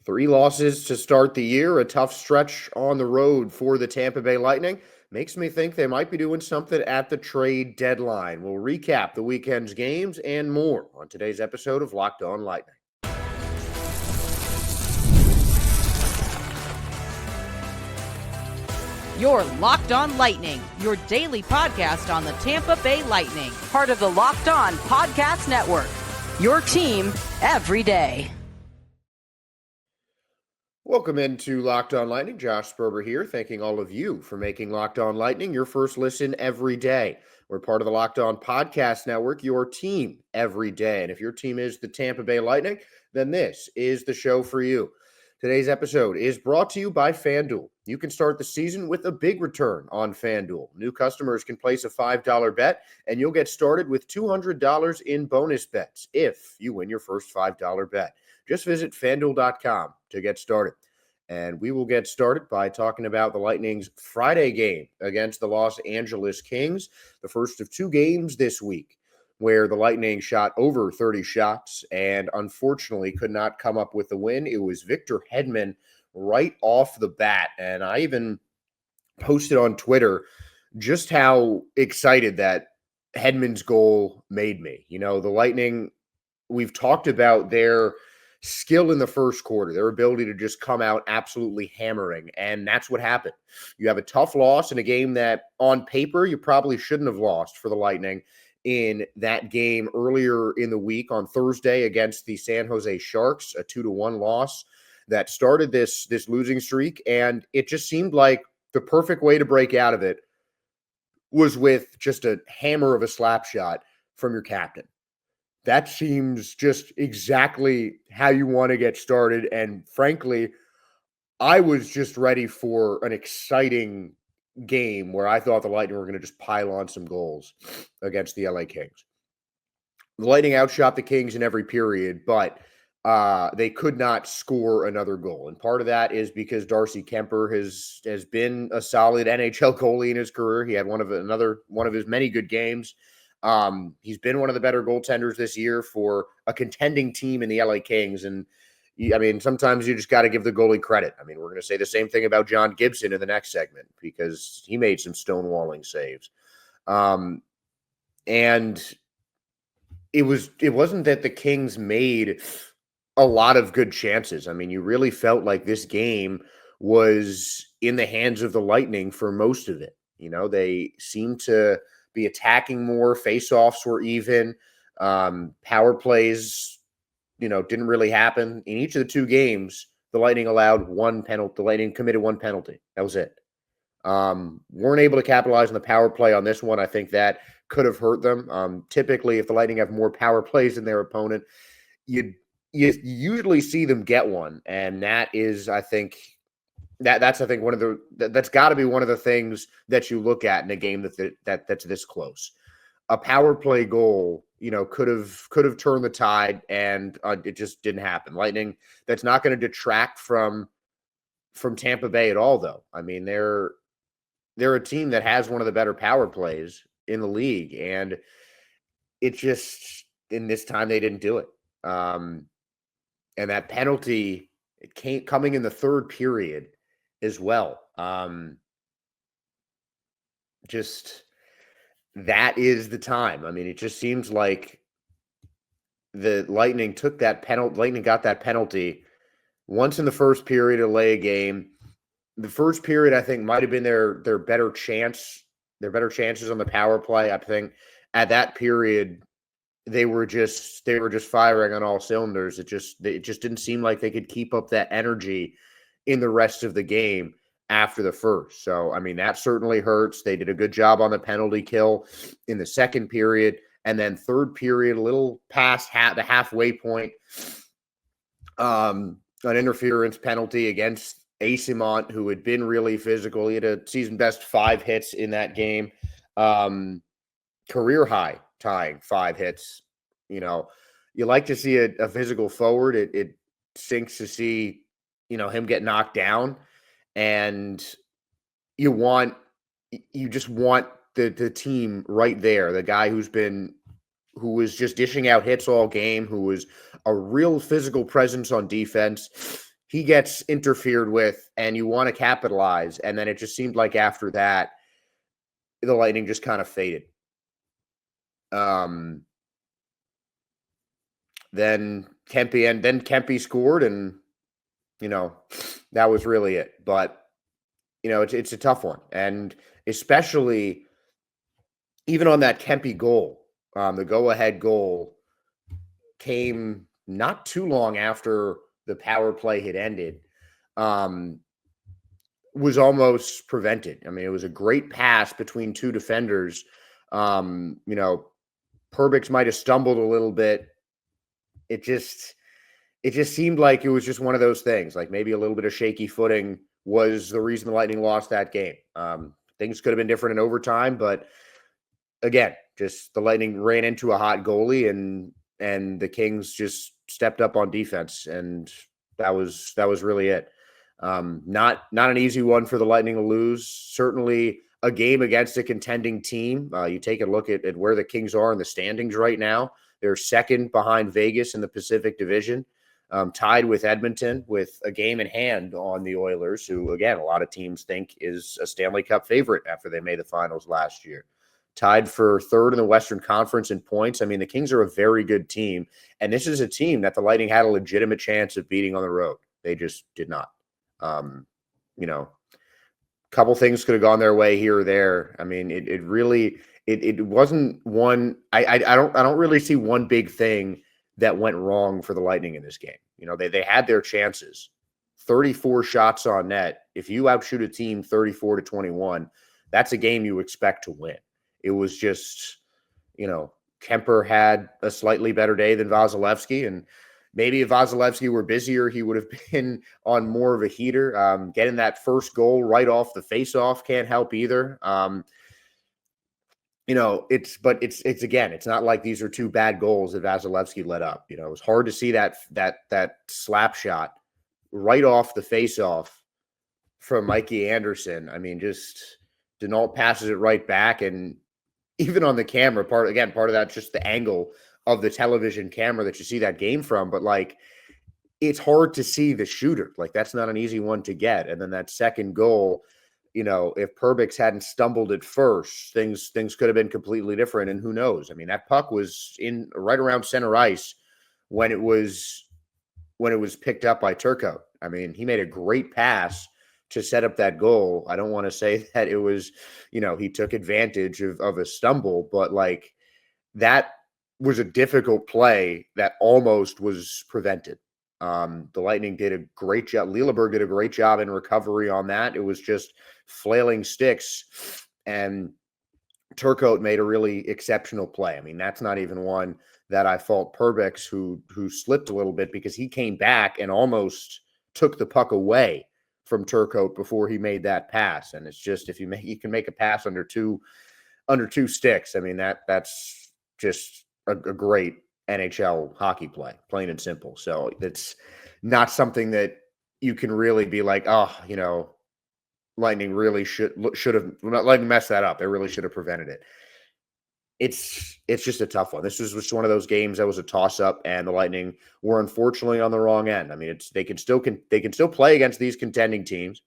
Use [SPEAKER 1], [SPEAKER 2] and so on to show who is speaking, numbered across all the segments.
[SPEAKER 1] Three losses to start the year, a tough stretch on the road for the Tampa Bay Lightning. Makes me think they might be doing something at the trade deadline. We'll recap the weekend's games and more on today's episode of Locked On Lightning.
[SPEAKER 2] You're Locked On Lightning, your daily podcast on the Tampa Bay Lightning, part of the Locked On Podcast Network, your team every day.
[SPEAKER 1] Welcome into Locked On Lightning. Josh Sperber here, thanking all of you for making Locked On Lightning your first listen every day. We're part of the Locked On Podcast Network, your team every day. And if your team is the Tampa Bay Lightning, then this is the show for you. Today's episode is brought to you by FanDuel. You can start the season with a big return on FanDuel. New customers can place a $5 bet, and you'll get started with $200 in bonus bets if you win your first $5 bet. Just visit FanDuel.com to get started. And we will get started by talking about the Lightning's Friday game against the Los Angeles Kings, the first of two games this week, where the Lightning shot over 30 shots and unfortunately could not come up with the win. It was Victor Hedman right off the bat. And I even posted on Twitter just how excited that Hedman's goal made me. You know, the Lightning, we've talked about their skill in the first quarter, their ability to just come out absolutely hammering. And that's what happened. You have a tough loss in a game that on paper you probably shouldn't have lost for the Lightning in that game earlier in the week on Thursday against the San Jose Sharks, a 2-1 loss that started this losing streak. And it just seemed like the perfect way to break out of it was with just a hammer of a slap shot from your captain. That seems just exactly how you want to get started. And frankly, I was just ready for an exciting game where I thought the Lightning were going to just pile on some goals against the LA Kings. The Lightning outshot the Kings in every period, but they could not score another goal. And part of that is because Darcy Kemper has been a solid NHL goalie in his career. He had one of his many good games. He's been one of the better goaltenders this year for a contending team in the LA Kings. And I mean, sometimes you just got to give the goalie credit. I mean, we're going to say the same thing about John Gibson in the next segment because he made some stonewalling saves. And it wasn't that the Kings made a lot of good chances. I mean, you really felt like this game was in the hands of the Lightning for most of it. You know, they seemed to be attacking more. Face-offs were even. Power plays, didn't really happen. In each of the two games, the Lightning allowed one penalty. The Lightning committed one penalty. That was it. Weren't able to capitalize on the power play on this one. I think that could have hurt them. Typically, if the Lightning have more power plays than their opponent, you usually see them get one. And that is, I think, that's that's got to be one of the things that you look at in a game that's this close. A power play goal, could have turned the tide, and it just didn't happen. Lightning, that's not going to detract from Tampa Bay at all, though. I mean, they're a team that has one of the better power plays in the league, and it just in this time they didn't do it. And that penalty, it came coming in the third period as well. Just that is the time. I mean, it just seems like the Lightning took that penalty. Lightning got that penalty once in the first period to lay a game. The first period, I think, might have been their better chances on the power play. I think at that period they were just firing on all cylinders. It just didn't seem like they could keep up that energy in the rest of the game after the first. So, I mean, that certainly hurts. They did a good job on the penalty kill in the second period. And then third period, a little past the halfway point, an interference penalty against Asimont, who had been really physical. He had a season-best 5 hits in that game. Career high tying 5 hits. You like to see a physical forward. It stinks to see him get knocked down, and you just want the team right there, the guy who was just dishing out hits all game, who was a real physical presence on defense. he gets interfered with and you want to capitalize. And then it just seemed like after that, the Lightning just kind of faded. Then Kempe scored, and that was really it. But it's a tough one, and especially even on that Kempe goal, the go-ahead goal came not too long after the power play had ended. Was almost prevented. I mean, it was a great pass between two defenders. Perbix might have stumbled a little bit. It just seemed like it was just one of those things. Like maybe a little bit of shaky footing was the reason the Lightning lost that game. Things could have been different in overtime, but again, just the Lightning ran into a hot goalie, and the Kings just stepped up on defense, and that was really it. Not an easy one for the Lightning to lose. Certainly a game against a contending team. You take a look at where the Kings are in the standings right now. They're second behind Vegas in the Pacific Division, tied with Edmonton with a game in hand on the Oilers, who, again, a lot of teams think is a Stanley Cup favorite after they made the finals last year. Tied for third in the Western Conference in points. I mean, the Kings are a very good team, and this is a team that the Lightning had a legitimate chance of beating on the road. They just did not. Couple things could have gone their way here or there. I mean, it really wasn't one. I don't really see one big thing that went wrong for the Lightning in this game. They had their chances. 34 shots on net. If you outshoot a team 34-21, that's a game you expect to win. It was just, Kemper had a slightly better day than Vasilevsky, and maybe if Vasilevsky were busier, he would have been on more of a heater. Getting that first goal right off the faceoff can't help either. It's again, it's not like these are two bad goals that Vasilevsky let up. It was hard to see that slap shot right off the faceoff from Mikey Anderson. I mean, just Denault passes it right back, and even on the camera, part of that's just the angle of the television camera that you see that game from. But like, it's hard to see the shooter. Like, that's not an easy one to get. And then that second goal, if Perbix hadn't stumbled at first, things could have been completely different. And who knows? I mean, that puck was in right around center ice when it was picked up by Turcotte. I mean, he made a great pass to set up that goal. I don't want to say that it was, he took advantage of a stumble, but like, that was a difficult play that almost was prevented. The Lightning did a great job. Lilleberg did a great job in recovery on that. It was just flailing sticks, and Turcotte made a really exceptional play. I mean, that's not even one that I fault Perbix, who slipped a little bit, because he came back and almost took the puck away from Turcotte before he made that pass. And it's just, if you can make a pass under two sticks, I mean, that's just a great NHL hockey play, plain and simple. So it's not something that you can really be like, Lightning really should have not letting mess that up. They really should have prevented it. It's just a tough one. This was just one of those games that was a toss up, and the Lightning were unfortunately on the wrong end. I mean, they can still play against these contending teams.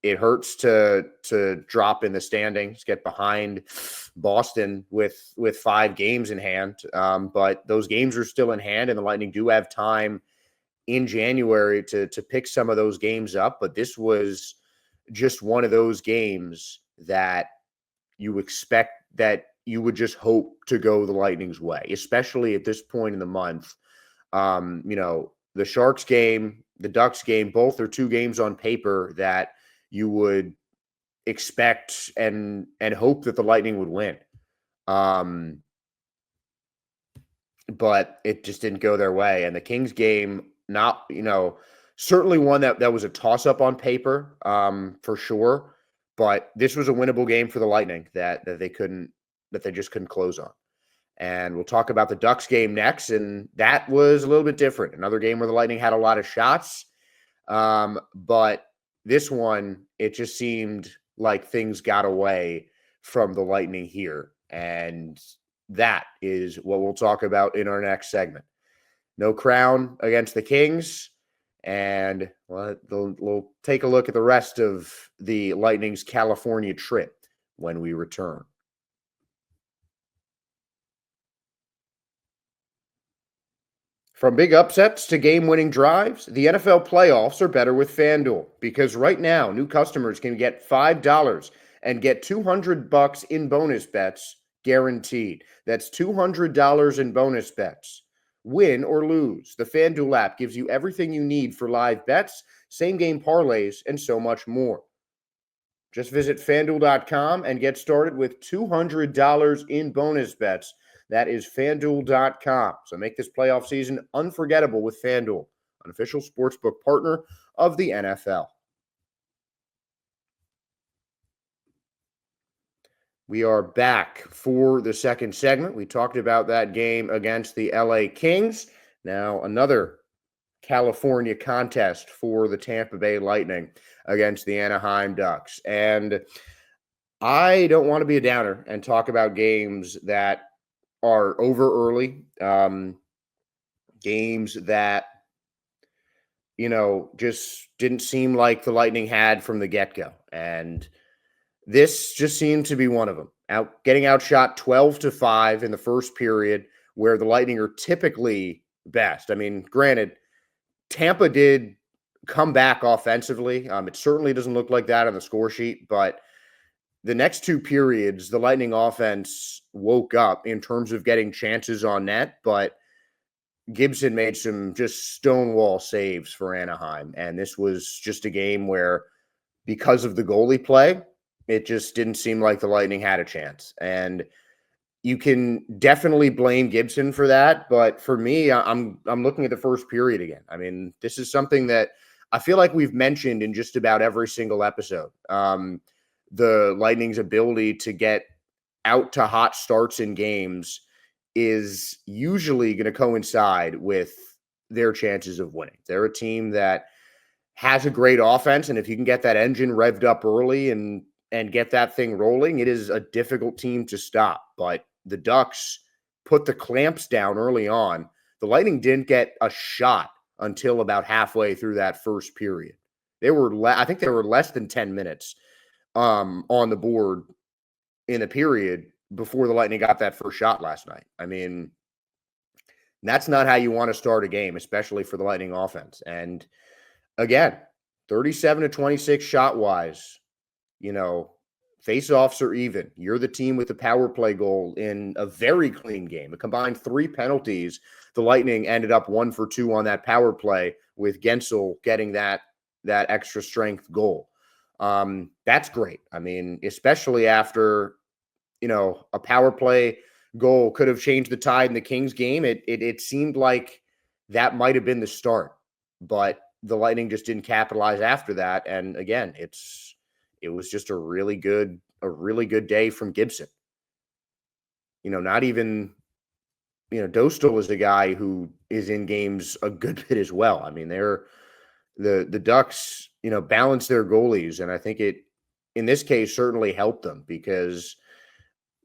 [SPEAKER 1] It hurts to drop in the standings, get behind Boston with 5 games in hand. But those games are still in hand, and the Lightning do have time in January to pick some of those games up. But this was just one of those games that you expect that you would just hope to go the Lightning's way, especially at this point in the month. The Sharks game, the Ducks game, both are 2 games on paper that you would expect and hope that the Lightning would win. But it just didn't go their way. And the Kings game, not, certainly one that was a toss-up on paper, for sure. But this was a winnable game for the Lightning that they just couldn't close on. And we'll talk about the Ducks game next, and that was a little bit different. Another game where the Lightning had a lot of shots, but this one, it just seemed like things got away from the Lightning here, and that is what we'll talk about in our next segment. No crown against the Kings, And we'll take a look at the rest of the Lightning's California trip when we return. From big upsets to game-winning drives, the NFL playoffs are better with FanDuel because right now new customers can get $5 and get $200 in bonus bets guaranteed. That's $200 in bonus bets. Win or lose, the FanDuel app gives you everything you need for live bets, same-game parlays, and so much more. Just visit fanduel.com and get started with $200 in bonus bets. That is fanduel.com. So make this playoff season unforgettable with FanDuel, an official sportsbook partner of the NFL. We are back for the second segment. We talked about that game against the LA Kings. Now, another California contest for the Tampa Bay Lightning against the Anaheim Ducks. And I don't want to be a downer and talk about games that are over early, games that, just didn't seem like the Lightning had from the get-go. And this just seemed to be one of them. Getting outshot 12-5 in the first period, where the Lightning are typically best. I mean, granted, Tampa did come back offensively. It certainly doesn't look like that on the score sheet, but the next two periods, the Lightning offense woke up in terms of getting chances on net, but Gibson made some just stonewall saves for Anaheim. And this was just a game where, because of the goalie play, it just didn't seem like the Lightning had a chance. And you can definitely blame Gibson for that, but for me, I'm looking at the first period again. I mean, this is something that I feel like we've mentioned in just about every single episode. The Lightning's ability to get out to hot starts in games is usually going to coincide with their chances of winning. They're a team that has a great offense, and if you can get that engine revved up early and get that thing rolling, it is a difficult team to stop. But the Ducks put the clamps down early on. The Lightning didn't get a shot until about halfway through that first period. I think they were less than 10 minutes on the board in the period before the Lightning got that first shot last night. I mean, that's not how you want to start a game, especially for the Lightning offense. And again, 37-26 shot-wise, face-offs are even. You're the team with the power play goal in a very clean game. A combined 3 penalties. The Lightning ended up 1 for 2 on that power play, with Gensel getting that extra strength goal. That's great. I mean, especially after, a power play goal could have changed the tide in the Kings game. It seemed like that might have been the start, but the Lightning just didn't capitalize after that. And again, it was just a really good day from Gibson. Not even, Dostal is a guy who is in games a good bit as well. I mean, the Ducks, balance their goalies, and I think it, in this case, certainly helped them, because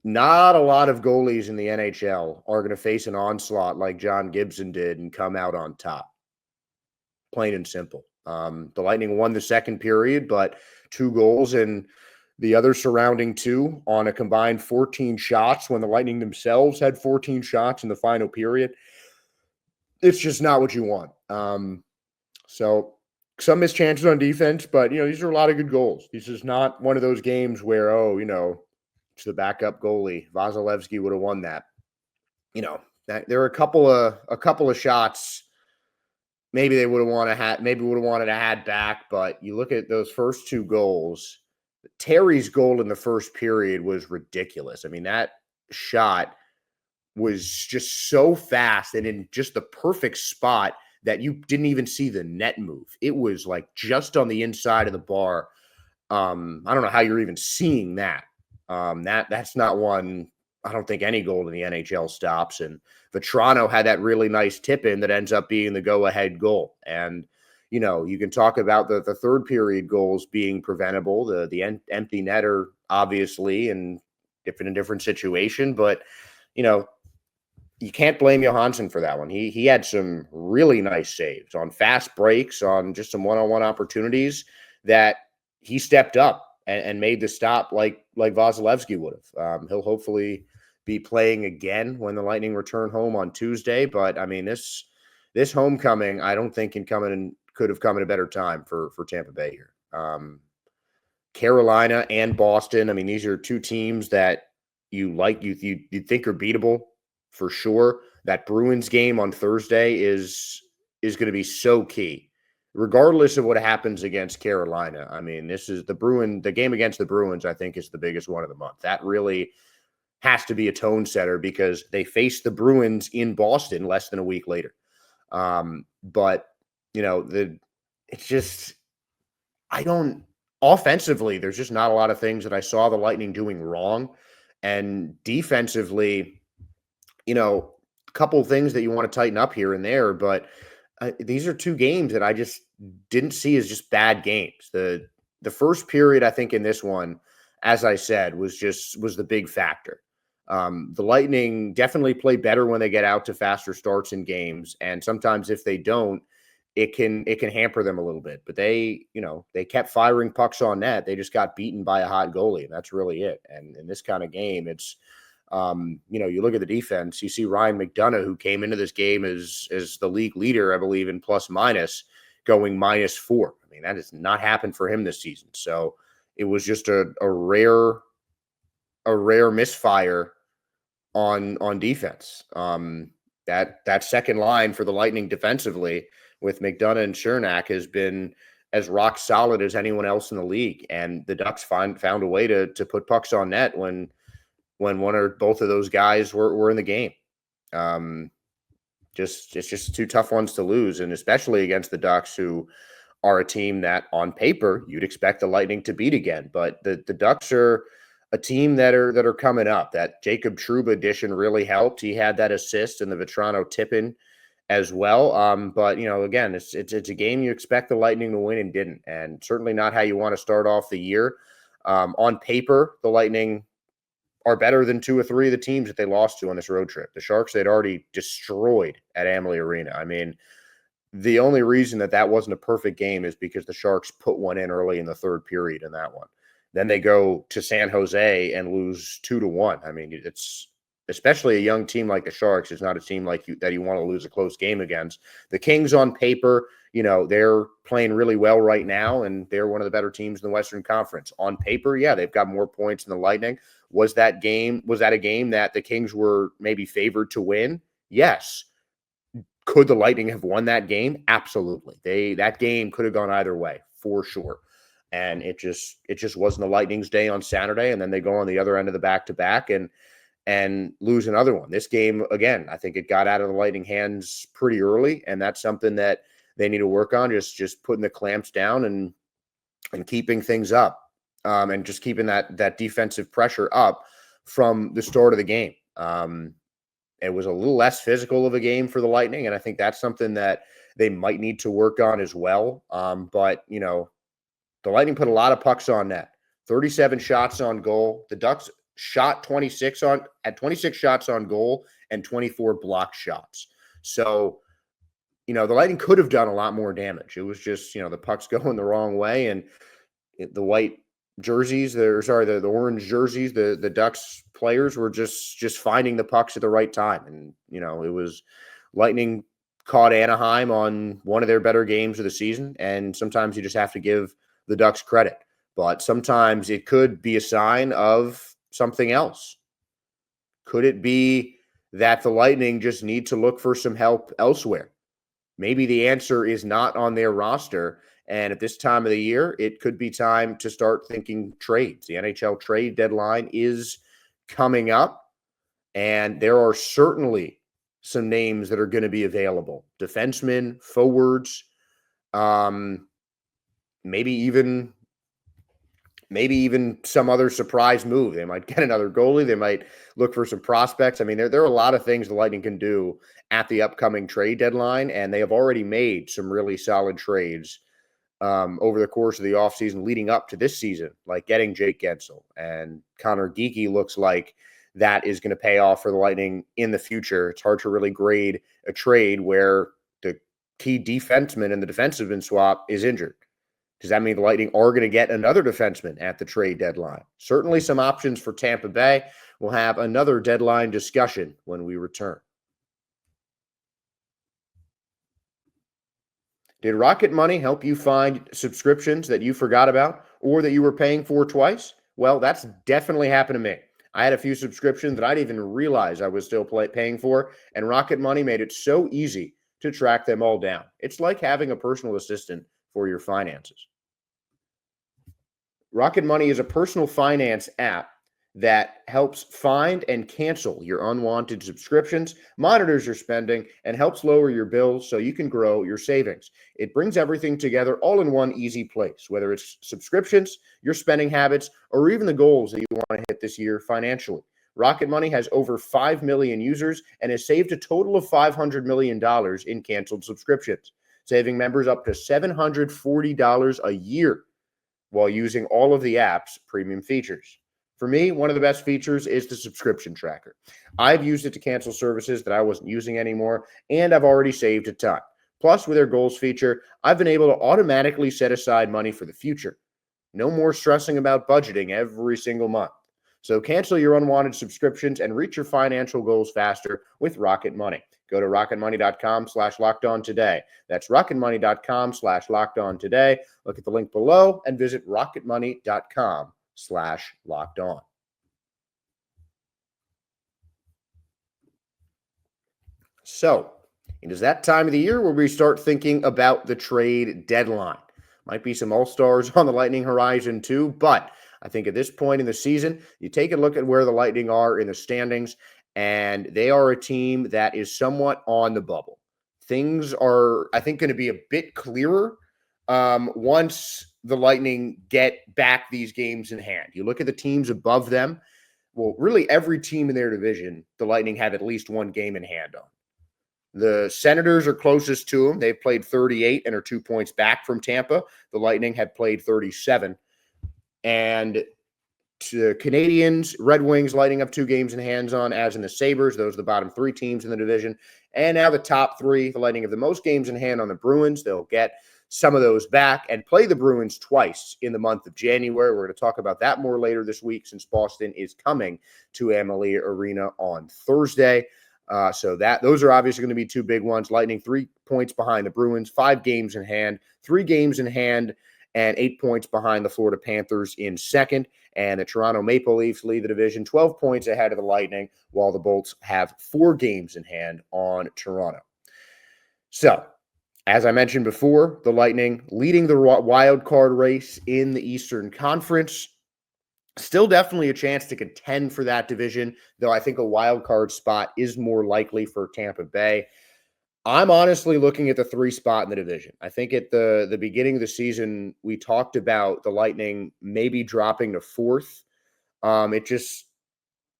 [SPEAKER 1] not a lot of goalies in the NHL are going to face an onslaught like John Gibson did and come out on top. Plain and simple. The Lightning won the second period, but 2 goals and the other surrounding 2 on a combined 14 shots, when the Lightning themselves had 14 shots in the final period. It's just not what you want. So some missed chances on defense, but, these are a lot of good goals. This is not one of those games where, it's the backup goalie. Vasilevsky would have won that. There are a couple of shots maybe they would have wanted to had back, but you look at those first 2 goals. Terry's goal in the first period was ridiculous. I mean, that shot was just so fast and in just the perfect spot that you didn't even see the net move. It was like just on the inside of the bar. I don't know how you're even seeing that. That's not one I don't think any goal in the NHL stops. And Vetrano had that really nice tip in that ends up being the go-ahead goal. And, you can talk about the third period goals being preventable, the empty netter, obviously, and in a different situation. But, you can't blame Johansson for that one. He had some really nice saves on fast breaks, on just some one-on-one opportunities that he stepped up and made the stop like Vasilevsky would have. He'll hopefully be playing again when the Lightning return home on Tuesday. But I mean, this homecoming, I don't think could have come at a better time for Tampa Bay here. Carolina and Boston. I mean, these are two teams that you think are beatable for sure. That Bruins game on Thursday is going to be so key, regardless of what happens against Carolina. I mean, this is the game against the Bruins, I think, is the biggest one of the month. That really has to be a tone setter because they face the Bruins in Boston less than a week later. But it's just, I don't, offensively, there's just not a lot of things that I saw the Lightning doing wrong. And defensively, a couple of things that you want to tighten up here and there, but these are two games that I just didn't see as just bad games. The first period, I think, in this one, as I said, was the big factor. The Lightning definitely play better when they get out to faster starts in games, and sometimes if they don't, it can hamper them a little bit. But they kept firing pucks on net. They just got beaten by a hot goalie, and that's really it. And in this kind of game, it's you look at the defense, you see Ryan McDonough, who came into this game as the league leader, I believe, in plus minus, going -4. I mean, that has not happened for him this season. So it was just a rare misfire on defense. That second line for the Lightning defensively with McDonough and Chernak has been as rock solid as anyone else in the league. And the Ducks found a way to put pucks on net when one or both of those guys were in the game. It's just two tough ones to lose, and especially against the Ducks, who are a team that on paper you'd expect the Lightning to beat again. But the Ducks are a team that are coming up. That Jacob Trouba addition really helped. He had that assist and the Vetrano tip-in as well. But again, it's a game you expect the Lightning to win and didn't, and certainly not how you want to start off the year. On paper, the Lightning are better than two or three of the teams that they lost to on this road trip. The Sharks they'd already destroyed at Amalie Arena. I mean, the only reason that wasn't a perfect game is because the Sharks put one in early in the third period in that one. Then they go to San Jose and lose 2-1. I mean, it's especially a young team like the Sharks is not a team that you want to lose a close game against. The Kings on paper, they're playing really well right now, and they're one of the better teams in the Western Conference. On paper, yeah, they've got more points than the Lightning. Was that a game that the Kings were maybe favored to win? Yes. Could the Lightning have won that game? Absolutely. That game could have gone either way, for sure. And it just wasn't the Lightning's day on Saturday, and then they go on the other end of the back-to-back and lose another one. This game, again, I think it got out of the Lightning hands pretty early, and that's something that they need to work on, just putting the clamps down and keeping things up, and just keeping that defensive pressure up from the start of the game. It was a little less physical of a game for the Lightning, and I think that's something that they might need to work on as well. But the Lightning put a lot of pucks on net, 37 shots on goal. The Ducks shot 26 shots on goal and 24 blocked shots. So, the Lightning could have done a lot more damage. It was just, the pucks going the wrong way, and the white jerseys, the orange jerseys, the Ducks players were just finding the pucks at the right time. And, it was Lightning caught Anaheim on one of their better games of the season. And sometimes you just have to give the Ducks credit, but sometimes it could be a sign of something else. Could it be that the Lightning just need to look for some help elsewhere? Maybe the answer is not on their roster. And at this time of the year, it could be time to start thinking trades. The NHL trade deadline is coming up, and there are certainly some names that are going to be available. Defensemen, forwards, maybe even some other surprise move. They might get another goalie. They might look for some prospects. I mean, there are a lot of things the Lightning can do at the upcoming trade deadline, and they have already made some really solid trades over the course of the offseason leading up to this season, like getting Jake Gensel. And Connor Geekie looks like that is going to pay off for the Lightning in the future. It's hard to really grade a trade where the key defenseman in the defenseman swap is injured. Does that mean the Lightning are going to get another defenseman at the trade deadline? Certainly some options for Tampa Bay. We'll have another deadline discussion when we return. Did Rocket Money help you find subscriptions that you forgot about or that you were paying for twice? Well, that's definitely happened to me. I had a few subscriptions that I didn't even realize I was still paying for, and Rocket Money made it so easy to track them all down. It's like having a personal assistant for your finances. Rocket Money is a personal finance app that helps find and cancel your unwanted subscriptions, monitors your spending, and helps lower your bills so you can grow your savings. It brings everything together all in one easy place, whether it's subscriptions, your spending habits, or even the goals that you want to hit this year financially. Rocket Money has over 5 million users and has saved a total of $500 million in canceled subscriptions, saving members up to $740 a year while using all of the app's premium features. For me, one of the best features is the subscription tracker. I've used it to cancel services that I wasn't using anymore, and I've already saved a ton. Plus, with their goals feature, I've been able to automatically set aside money for the future. No more stressing about budgeting every single month. So cancel your unwanted subscriptions and reach your financial goals faster with Rocket Money. Go to rocketmoney.com/lockedon today. That's rocketmoney.com/lockedon today. Look at the link below and visit rocketmoney.com/lockedon. So it is that time of the year where we start thinking about the trade deadline. Might be some all-stars on the Lightning horizon too, but I think at this point in the season, you take a look at where the Lightning are in the standings, and they are a team that is somewhat on the bubble. Things are, I think, going to be a bit clearer once the Lightning get back these games in hand. You look at the teams above them. Well, really every team in their division, the Lightning have at least one game in hand on. The Senators are closest to them. They've played 38 and are 2 points back from Tampa. The Lightning have played 37. And to Canadians, Red Wings lighting up 2 games in hands on, as in the Sabres. Those are the bottom 3 teams in the division. And now the top 3, the Lightning have the most games in hand on the Bruins. They'll get some of those back and play the Bruins twice in the month of January. We're going to talk about that more later this week since Boston is coming to Amalie Arena on Thursday. So those are obviously going to be 2 big ones. Lightning 3 points behind the Bruins, 5 games in hand, 3 games in hand, and 8 points behind the Florida Panthers in second. And the Toronto Maple Leafs lead the division 12 points ahead of the Lightning, while the Bolts have 4 games in hand on Toronto. So, as I mentioned before, the Lightning leading the wild card race in the Eastern Conference. Still definitely a chance to contend for that division, though I think a wild card spot is more likely for Tampa Bay. I'm honestly looking at the 3 spot in the division. I think at the beginning of the season, we talked about the Lightning maybe dropping to 4th. It just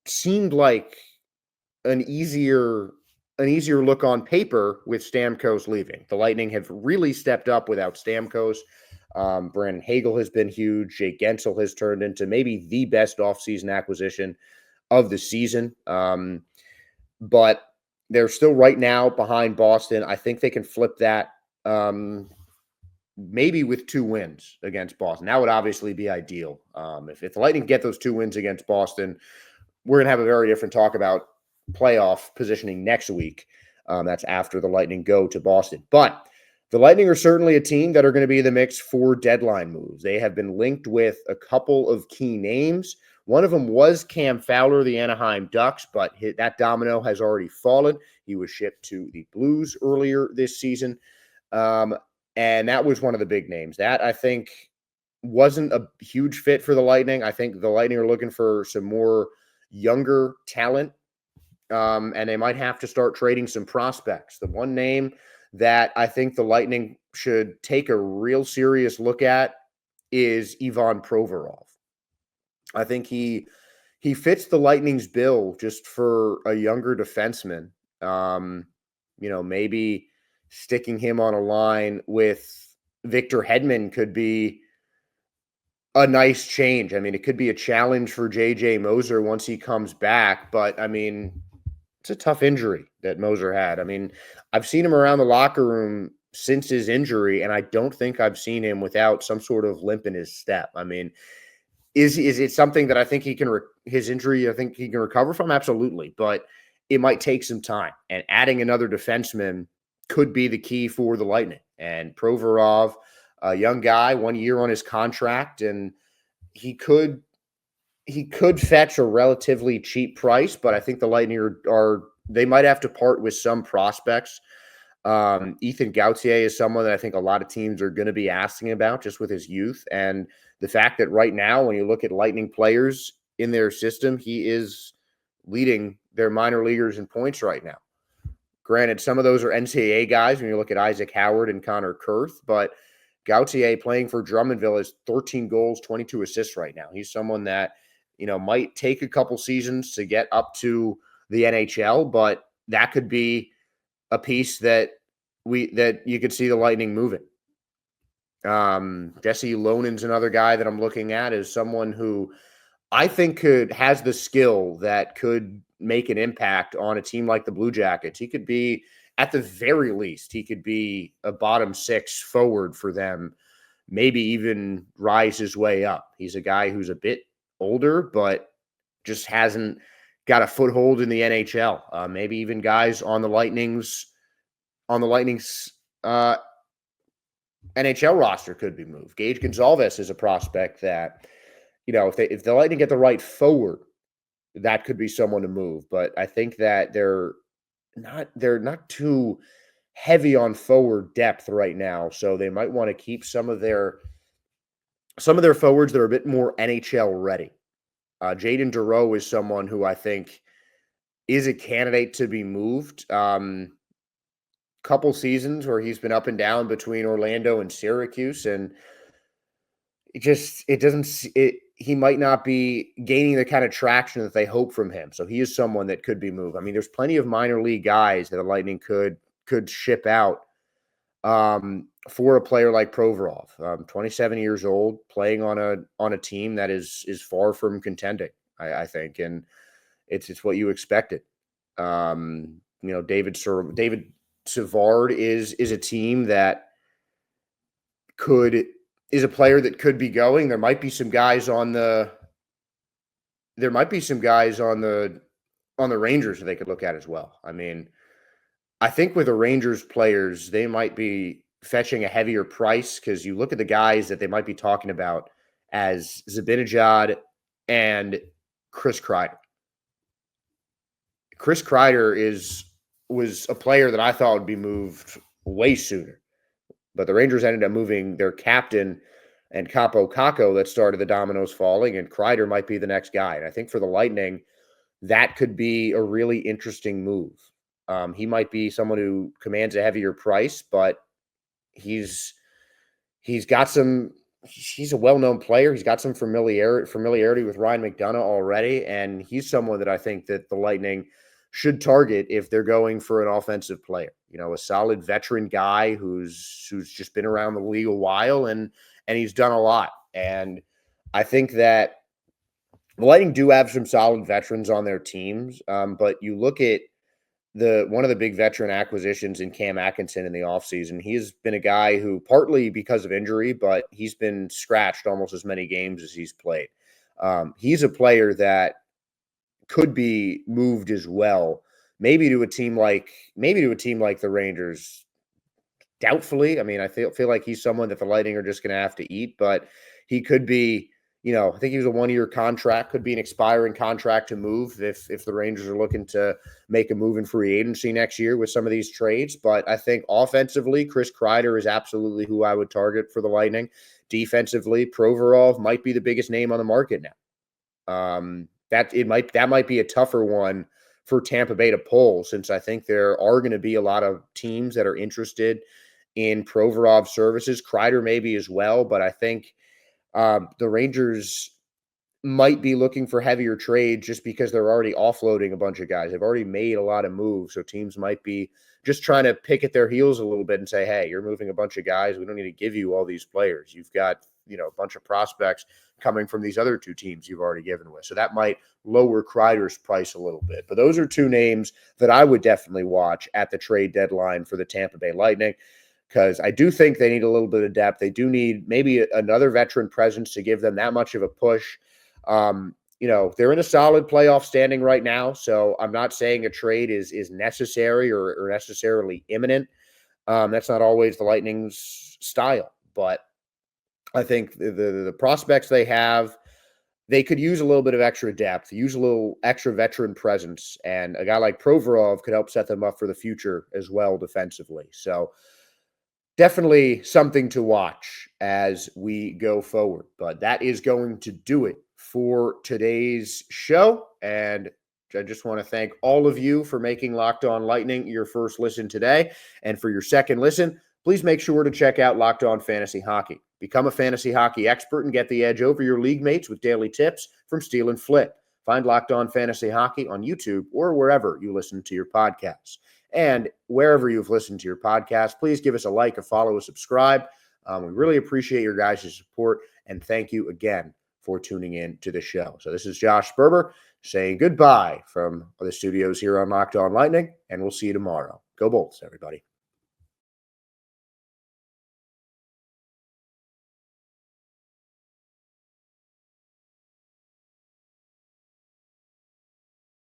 [SPEAKER 1] seemed like an easier look on paper with Stamkos leaving. The Lightning have really stepped up without Stamkos. Brandon Hagel has been huge. Jake Gensel has turned into maybe the best offseason acquisition of the season. But they're still right now behind Boston. I think they can flip that maybe with 2 wins against Boston. That would obviously be ideal. If the Lightning get those 2 wins against Boston, we're going to have a very different talk about playoff positioning next week. That's after the Lightning go to Boston. But the Lightning are certainly a team that are going to be in the mix for deadline moves. They have been linked with a couple of key names. One of them was Cam Fowler, the Anaheim Ducks, but that domino has already fallen. He was shipped to the Blues earlier this season. And that was one of the big names. That, I think, wasn't a huge fit for the Lightning. I think the Lightning are looking for some more younger talent, and they might have to start trading some prospects. The one name that I think the Lightning should take a real serious look at is Ivan Provorov. I think he fits the Lightning's bill just for a younger defenseman. Maybe sticking him on a line with Victor Hedman could be a nice change. I mean, it could be a challenge for JJ Moser once he comes back, but I mean, it's a tough injury that Moser had. I mean, I've seen him around the locker room since his injury, and I don't think I've seen him without some sort of limp in his step. I mean, is it something that I think he can his injury? I think he can recover from. Absolutely, but it might take some time. And adding another defenseman could be the key for the Lightning. And Provorov, a young guy, 1 year on his contract, and he could fetch a relatively cheap price, but I think the Lightning are they might have to part with some prospects. Ethan Gauthier is someone that I think a lot of teams are going to be asking about just with his youth and the fact that right now, when you look at Lightning players in their system, he is leading their minor leaguers in points right now. Granted, some of those are NCAA guys when you look at Isaac Howard and Connor Kurth, but Gauthier playing for Drummondville is 13 goals, 22 assists right now. He's someone that, might take a couple seasons to get up to the NHL, but that could be a piece that you could see the Lightning moving. Jesse Lonen's another guy that I'm looking at as someone who I think has the skill that could make an impact on a team like the Blue Jackets. He could be, at the very least, he could be a bottom six forward for them, maybe even rise his way up. He's a guy who's a bit older, but just hasn't got a foothold in the NHL. Maybe even guys on the Lightning's NHL roster could be moved. Gage Gonzalez is a prospect that, if the Lightning get the right forward, that could be someone to move. But I think that they're not too heavy on forward depth right now, so they might want to keep some of their forwards that are a bit more NHL ready. Jaden Dureau is someone who I think is a candidate to be moved. Couple seasons where he's been up and down between Orlando and Syracuse, and he might not be gaining the kind of traction that they hope from him. So he is someone that could be moved. I mean, there's plenty of minor league guys that the Lightning could ship out for a player like Provorov, 27 years old, playing on a team that is far from contending, I think, and it's what you expected. David Savard is a team that is a player that could be going. There might be some guys on the Rangers that they could look at as well. I mean, I think with the Rangers players, they might be fetching a heavier price because you look at the guys that they might be talking about as Zibanejad and Chris Kreider. Chris Kreider was a player that I thought would be moved way sooner. But the Rangers ended up moving their captain and Capo Caco that started the dominoes falling, and Kreider might be the next guy. And I think for the Lightning, that could be a really interesting move. He might be someone who commands a heavier price, but he's a well-known player. He's got some familiarity with Ryan McDonough already, and he's someone that I think that the Lightning should target if they're going for an offensive player. A solid veteran guy who's just been around the league a while and he's done a lot. And I think that the Lightning do have some solid veterans on their teams, but you look at one of the big veteran acquisitions in Cam Atkinson in the offseason. He's been a guy who, partly because of injury, but he's been scratched almost as many games as he's played. He's a player that could be moved as well, maybe to a team like the Rangers. Doubtfully. I mean, I feel like he's someone that the Lightning are just going to have to eat, but he could be, I think he was a 1-year contract, could be an expiring contract to move if the Rangers are looking to make a move in free agency next year with some of these trades. But I think offensively, Chris Kreider is absolutely who I would target for the Lightning. Defensively, Provorov might be the biggest name on the market now. That might be a tougher one for Tampa Bay to pull, since I think there are going to be a lot of teams that are interested in Provorov services. Kreider maybe as well, but I think the Rangers might be looking for heavier trades just because they're already offloading a bunch of guys. They've already made a lot of moves, so teams might be just trying to pick at their heels a little bit and say, hey, you're moving a bunch of guys. We don't need to give you all these players. You've got a bunch of prospects coming from these other two teams you've already given with. So that might lower Kreider's price a little bit. But those are two names that I would definitely watch at the trade deadline for the Tampa Bay Lightning, because I do think they need a little bit of depth. They do need maybe another veteran presence to give them that much of a push. They're in a solid playoff standing right now, so I'm not saying a trade is necessary or necessarily imminent. That's not always the Lightning's style, but I think the prospects they have, they could use a little bit of extra depth, use a little extra veteran presence, and a guy like Provorov could help set them up for the future as well defensively. So definitely something to watch as we go forward. But that is going to do it for today's show. And I just want to thank all of you for making Locked On Lightning your first listen today. And for your second listen, please make sure to check out Locked On Fantasy Hockey. Become a fantasy hockey expert and get the edge over your league mates with daily tips from Steele and Flit. Find Locked On Fantasy Hockey on YouTube or wherever you listen to your podcasts. And wherever you've listened to your podcast, please give us a like, a follow, a subscribe. We really appreciate your guys' support. And thank you again for tuning in to the show. So this is Josh Sperber saying goodbye from the studios here on Locked On Lightning, and we'll see you tomorrow. Go Bolts, everybody.